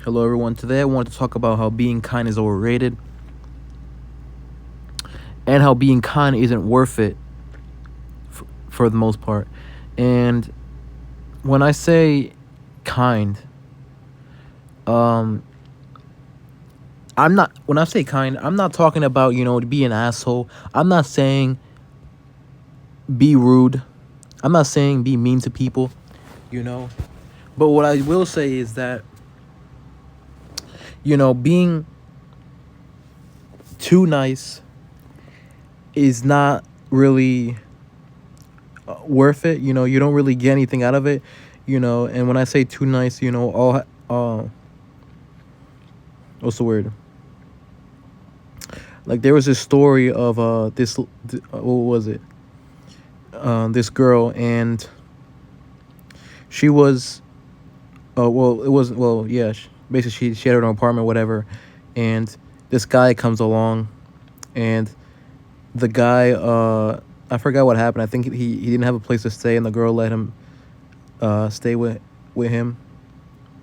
Hello, everyone. Today I wanted to talk about how being kind is overrated and how being kind isn't worth it for the most part. And when I say kind, um, when I say kind, I'm not talking about, to be an asshole. I'm not saying be rude. I'm not saying be mean to people, you know. But what I will say is that, being too nice is not really worth it. You don't really get anything out of it. And when I say too nice, all what's the word? Like there was this story of what was it? This girl, and she was well, it wasn't, well, yeah, basically she had her own apartment, whatever, and this guy comes along, and the guy, I forgot what happened. I think he didn't have a place to stay, and the girl let him stay with him.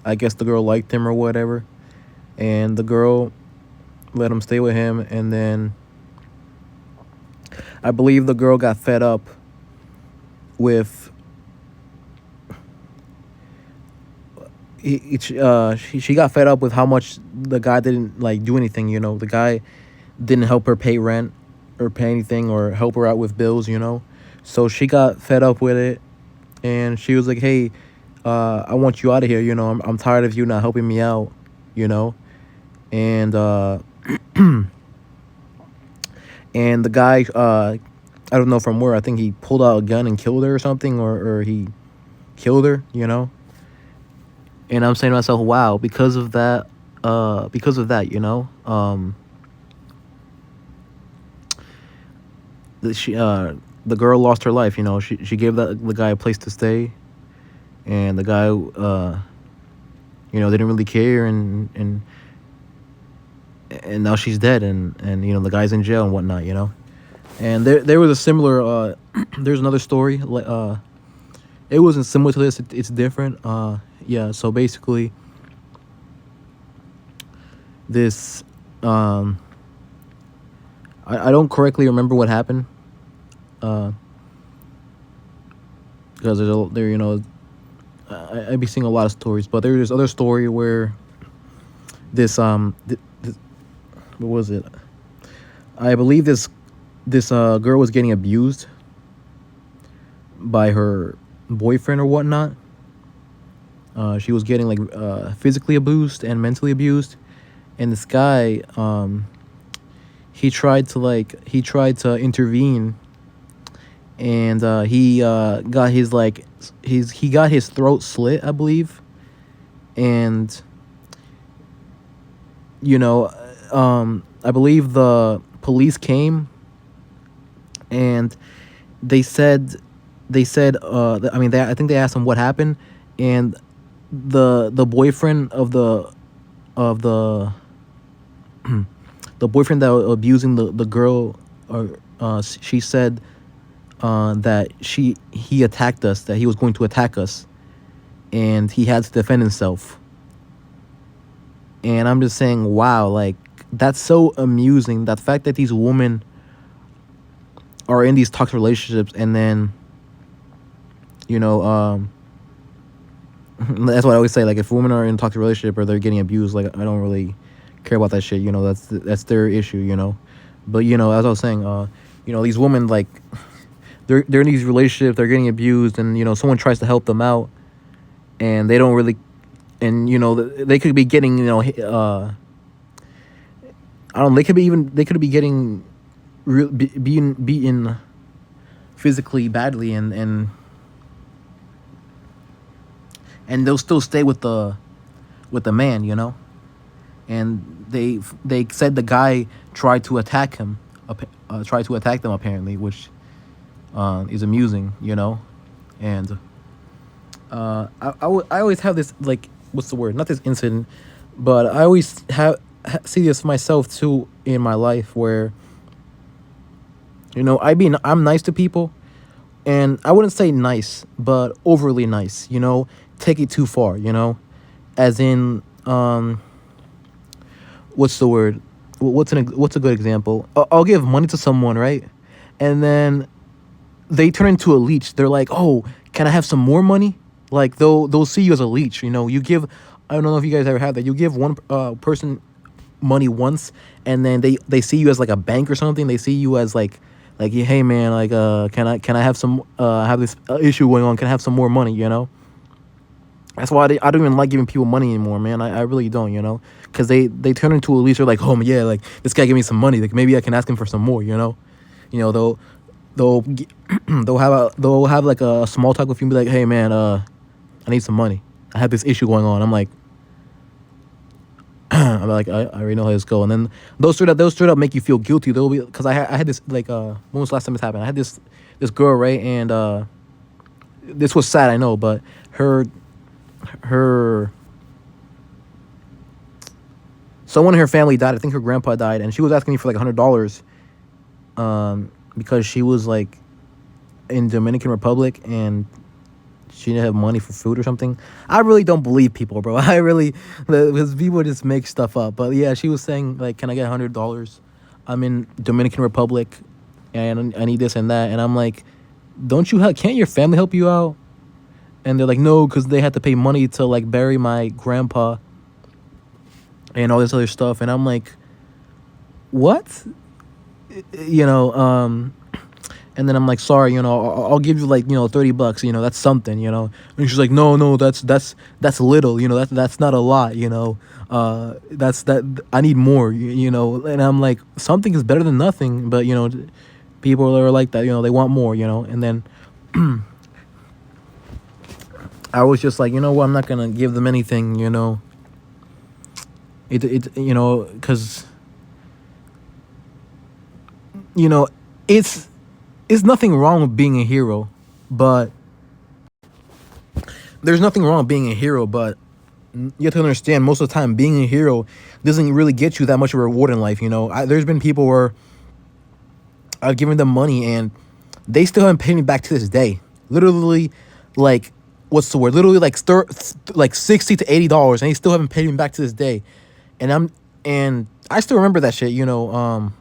I guess the girl liked him or whatever, and the girl let him stay with him, and then I believe the girl got fed up with she got fed up with how much the guy didn't like do anything. The guy didn't help her pay rent or pay anything or help her out with bills. So she got fed up with it, and she was like, hey, I want you out of here. I'm tired of you not helping me out. And and the guy, I don't know from where, I think he pulled out a gun and killed her or something, or he killed her. And I'm saying to myself, wow, because of that, the girl lost her life. She gave the guy a place to stay, and the guy, didn't really care, and now she's dead, and the guy's in jail and whatnot. And there was a similar, there's another story. It wasn't similar to this. It's different. Yeah. So basically, this, I don't correctly remember what happened. Because I'd be seeing a lot of stories, but there's this other story where this what was it? I believe this girl was getting abused by her boyfriend or whatnot. She was getting like physically abused and mentally abused, and this guy, he tried to intervene, and he got his throat slit, I believe, and I believe the police came, and they said, I think they asked him what happened, and the boyfriend of the the boyfriend that was abusing the girl, she said that he attacked us, that he was going to attack us, and he had to defend himself. And I'm just saying, wow, like, that's so amusing, that fact that these women are in these toxic relationships, and then that's what I always say, like, if women are in a toxic relationship or they're getting abused, like, I don't really care about that shit. That's their issue. But as I was saying, these women, like, they're in these relationships, they're getting abused, and someone tries to help them out, and they don't really, and they could be getting, I don't know, they could be getting being beaten physically badly, and they'll still stay with the man. And they said the guy tried to attack them apparently, which is amusing. And I always have this, like, what's the word, not this incident, but I always see this myself too in my life, where I'm nice to people, and I wouldn't say nice, but overly nice. Take it too far. As in, um what's the word? What's a good example? I'll give money to someone, right? And then they turn into a leech. They're like, "Oh, can I have some more money?" Like they'll see you as a leech. You know, you give. I don't know if you guys ever had that. You give one person money once, and then they see you as like a bank or something. They see you as like, hey man, like can I have some have this issue going on? Can I have some more money? You know. That's why I don't even like giving people money anymore, man. I really don't, you know, because they turn into a leech. They're like, oh yeah, like this guy gave me some money. Like maybe I can ask him for some more, you know. They'll they'll have like a small talk with you and be like, hey man, I need some money. I have this issue going on. I'm like, I already know how this go. And then those straight up make you feel guilty. They'll be because I had this like when was the last time this happened? I had this girl, right, and this was sad, I know, but her someone in her family died. I think her grandpa died, and she was asking me for like $100, because she was like in Dominican Republic and she didn't have money for food or something. I really don't believe people, bro. I really because people just make stuff up. But yeah, she was saying like, "Can I get $100? I'm in Dominican Republic, and I need this and that." And I'm like, "Don't you can't your family help you out?" And they're like, "No, because they had to pay money to like bury my grandpa and all this other stuff." And I'm like, "What?" You know, and then I'm like, sorry, you know, I'll give you like, you know, $30, you know, that's something, you know. And she's like, no, that's little, you know, that's not a lot, you know. That's that I need more, you know. And I'm like, something is better than nothing, but you know, people are like that, you know, they want more, you know. And then I was just like, you know what, I'm not gonna give them anything, you know. It you know, because you know, it's nothing wrong with being a hero, but there's nothing wrong with being a hero, but you have to understand most of the time being a hero doesn't really get you that much of a reward in life. You know, there's been people where I've given them money and they still haven't paid me back to this day. Literally, like, what's the word? Literally, like, like $60 to $80, and they still haven't paid me back to this day. And I still remember that shit. You know,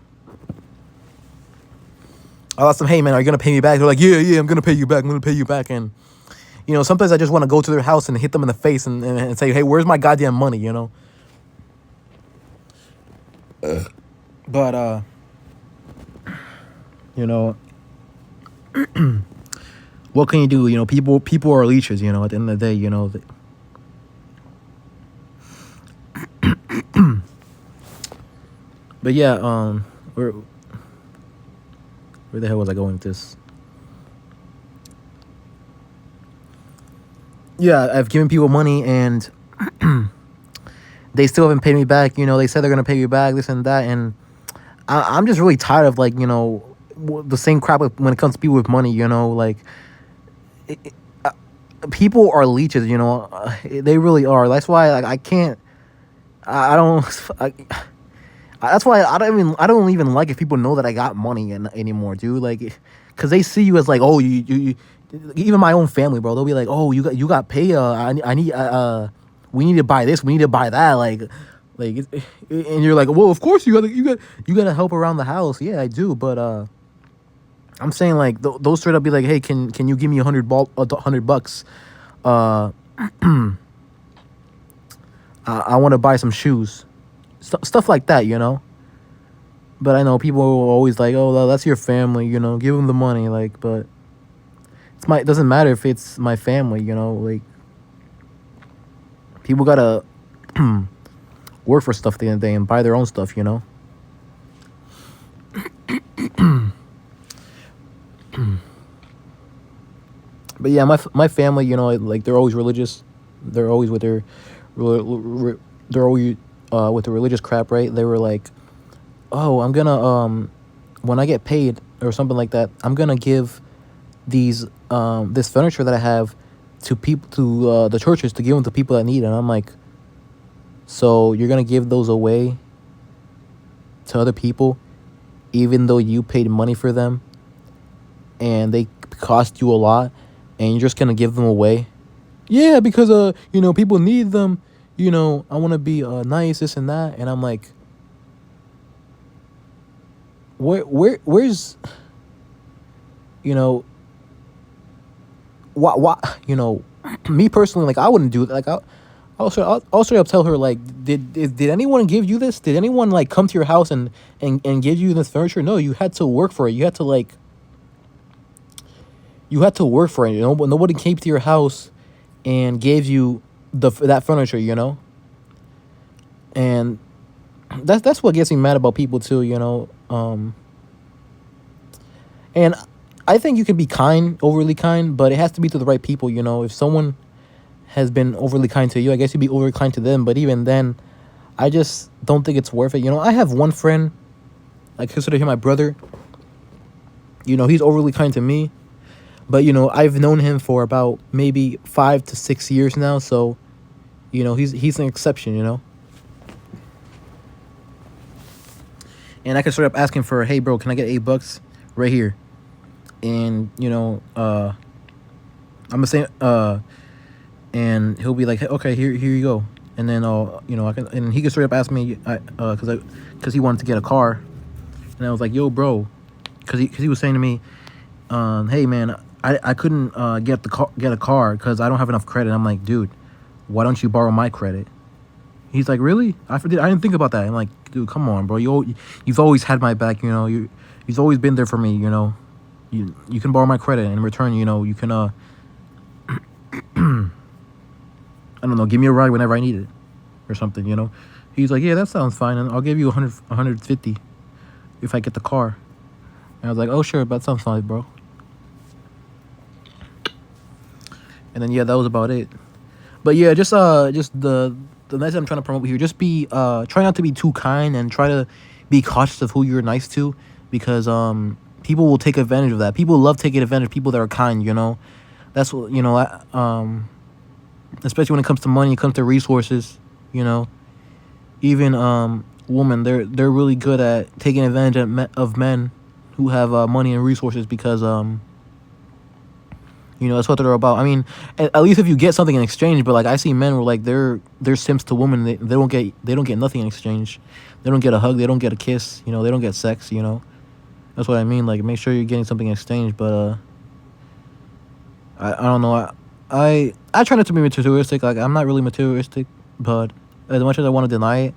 I asked them, hey man, are you gonna pay me back? They're like, yeah, I'm gonna pay you back. I'm gonna pay you back. And you know, sometimes I just want to go to their house and hit them in the face and say, hey, where's my goddamn money? You know. But you know, what can you do? You know, people are leeches. You know, at the end of the day, you know. But yeah, where the hell was I going with this? Yeah, I've given people money and they still haven't paid me back. You know, they said they're gonna pay me back, this and that, and I'm just really tired of like, you know, the same crap when it comes to people with money. You know, like people are leeches. You know, they really are. That's why like I can't. I don't. That's why I don't even like if people know that I got money anymore, dude. Like, cause they see you as like, oh, you even my own family, bro. They'll be like, oh, you got paid. I need we need to buy this. We need to buy that. Like, and you're like, well, of course you got to help around the house. Yeah, I do. But I'm saying like those straight up be like, hey, can you give me $100? I want to buy some shoes. Stuff like that, you know. But I know people are always like, "Oh, that's your family," you know. Give them the money, like. But it doesn't matter if it's my family, you know. Like, people gotta work for stuff at the end of the day and buy their own stuff, you know. But yeah, my family, you know, like they're always religious. They're always with their, they're always with the religious crap, right? They were like, oh, I'm gonna when I get paid or something like that, I'm gonna give these this furniture that I have to people to the churches to give them to people that need it. And I'm like, so you're gonna give those away to other people, even though you paid money for them, and they cost you a lot, and you're just gonna give them away? Yeah, because you know, people need them. I want to be nice, this and that. And I'm like, where's, you know, what, me personally, like, I wouldn't do it. Like, I'll straight up tell her, like, did anyone give you this? Did anyone, like, come to your house and give you this furniture? No, you had to work for it. You had to, like, you had to work for it. Nobody came to your house and gave you that furniture. And that's what gets me mad about people too. And I think you can be kind, overly kind, but it has to be to the right people. If someone has been overly kind to you, I guess you'd be overly kind to them. But even then, I just don't think it's worth it. I have one friend, I consider him my brother. He's overly kind to me, but I've known him for about maybe 5 to 6 years now. So, he's an exception. And I can start up asking for, hey bro, can I get $8 right here? And I'm gonna say, and he'll be like, hey, okay, here you go. And then I can, and he can straight up ask me, because he wanted to get a car, and I was like, yo bro, because he was saying to me, hey man, I couldn't get a car because I don't have enough credit. I'm like, dude, why don't you borrow my credit? He's like, really? I didn't think about that. I'm like, dude, come on, bro. You've always had my back. You've always been there for me. You can borrow my credit, and in return, you can I don't know, give me a ride whenever I need it, or something. He's like, yeah, that sounds fine, and I'll give you 150 if I get the car. And I was like, oh sure, that sounds fine, bro. And then yeah, that was about it. But yeah, just the message I'm trying to promote here. Just be try not to be too kind, and try to be cautious of who you're nice to, because people will take advantage of that. People love taking advantage of people that are kind. That's what especially when it comes to money, it comes to resources. Even women, they're really good at taking advantage of men who have money and resources, because that's what they're about. I mean, at least if you get something in exchange. But like, I see men where, like, they're simps to women. They don't get nothing in exchange. They don't get a hug. They don't get a kiss. They don't get sex. That's what I mean. Like, make sure you're getting something in exchange. But I don't know. I try not to be materialistic. Like, I'm not really materialistic, but as much as I want to deny it,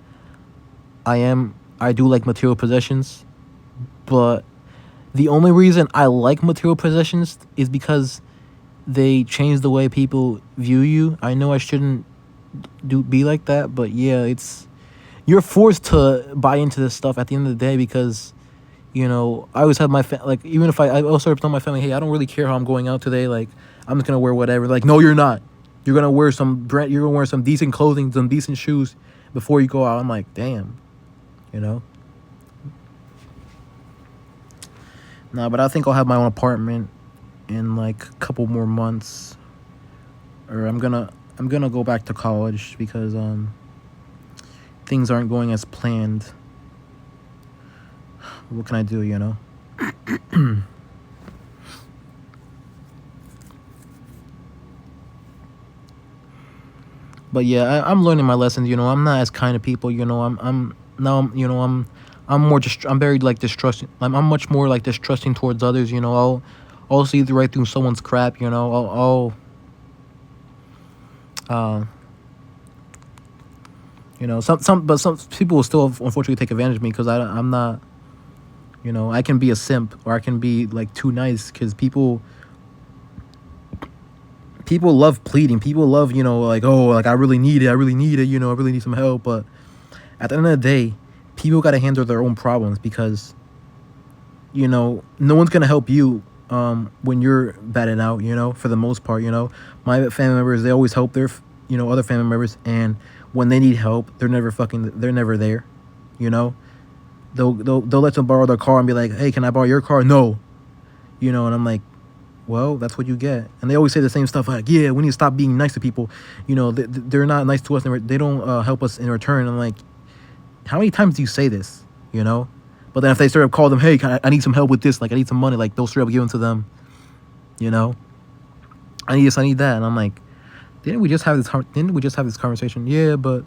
I do like material possessions. But the only reason I like material possessions is because they change the way people view you. I know I shouldn't be like that, but yeah, you're forced to buy into this stuff at the end of the day, because I always have like, even if I also tell my family, hey, I don't really care how I'm going out today, like, I'm just gonna wear whatever. Like, no, you're not. You're gonna wear some decent clothing, some decent shoes before you go out. I'm like, damn. Nah, but I think I'll have my own apartment in like a couple more months, or I'm gonna go back to college, because things aren't going as planned. What can I do? But yeah, I'm learning my lessons. I'm not as kind to people. I'm now I'm more just, I'm very, like, distrusting. I'm much more, like, distrusting towards others. I'll see right through someone's crap. Uh, some people will still unfortunately take advantage of me, because I'm not. I can be a simp, or I can be, like, too nice, because people love pleading. People love, like, oh, like, I really need it. I really need some help. But at the end of the day, people got to handle their own problems, because, no one's going to help you when you're batting out, for the most part. My family members, they always help their, other family members. And when they need help, they're never there. They'll let them borrow their car and be like, hey, can I borrow your car? No. And I'm like, well, that's what you get. And they always say the same stuff, like, yeah, we need to stop being nice to people. They're not nice to us, and they don't help us in return. I'm like, how many times do you say this? But then if they straight up call them, hey, I need some help with this, like, I need some money, like, they'll straight up give them to them. I need this, I need that. And I'm like, Didn't we just have this conversation? Yeah, but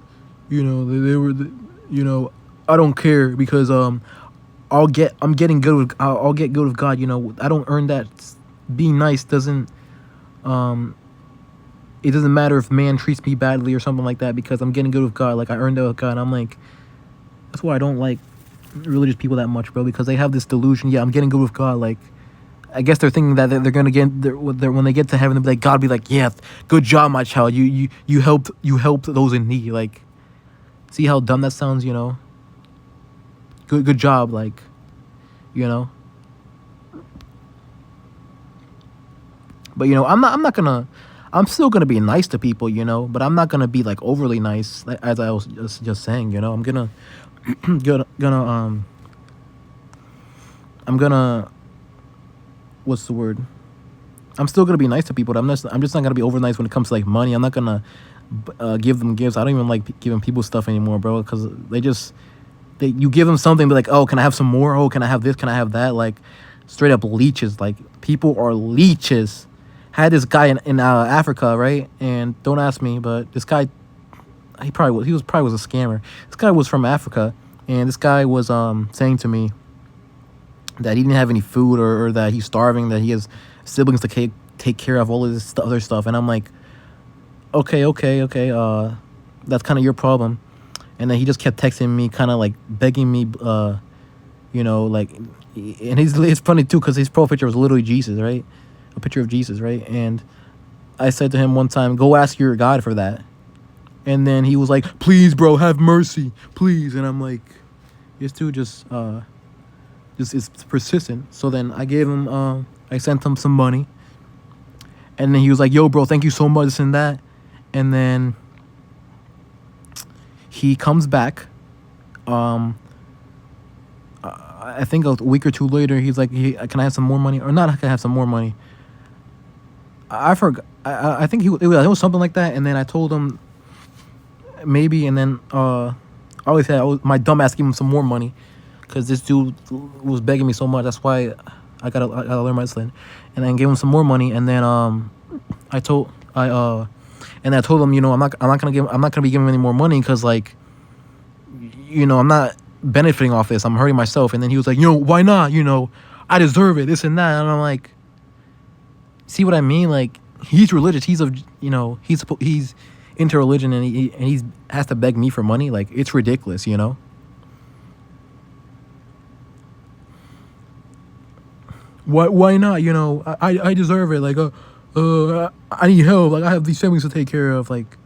you know they were you know I don't care because I'll get good with God. You know I don't earn that. Being nice doesn't um it doesn't matter if man treats me badly or something like that because I'm getting good with God. Like I earned it with God. And I'm like, that's why I don't like religious people that much, bro, because they have this delusion. Yeah, I'm getting good with God. Like I guess they're thinking that they're gonna get when they get to heaven, they'll be like, God be like, yeah, good job, my child. You helped those in need. Like, see how dumb that sounds, you know? Good job, like, you know. But you know, I'm not gonna. I'm still gonna be nice to people, you know, but I'm not gonna be like overly nice, as I was just saying, you know. Gonna I'm gonna what's the word? I'm still gonna be nice to people. But I'm just not gonna be over nice when it comes to like money. I'm not gonna give them gifts. I don't even like giving people stuff anymore, bro, because you give them something, be like, oh, can I have some more? Oh, can I have this? Can I have that? Like, straight up leeches. Like, people are leeches. Had this guy in Africa, right? And don't ask me, but this guy, he was probably was a scammer. This guy was from Africa, and this guy was saying to me that he didn't have any food, or that he's starving, that he has siblings to take care of, all of this other stuff. And I'm like, okay, that's kind of your problem. And then he just kept texting me, kind of like begging me, you know, like, and it's funny too, because his profile picture was literally Jesus, right? A picture of Jesus, right? And I said to him one time, go ask your God for that. And then he was like, please, bro, have mercy, please. And I'm like, this dude just is persistent. So then I sent him some money. And then he was like, yo, bro, thank you so much, this and that. And then he comes back. I think a week or two later, he's like, can I have some more money? Or not, I can have some more money. I forgot. I think it was something like that. And then I told him maybe. And then I always had my dumb ass give him some more money, because this dude was begging me so much. That's why I gotta learn my lesson. And then gave him some more money. And then I told him, you know, I'm not gonna be giving him any more money, because, like, you know, I'm not benefiting off this. I'm hurting myself. And then he was like, you know, why not? You know, I deserve it, this and that. And I'm like, see what I mean? Like, he's religious. He's into religion, and he has to beg me for money. Like, it's ridiculous, you know. Why not? You know, I deserve it. Like, I need help. Like, I have these families to take care of. Like,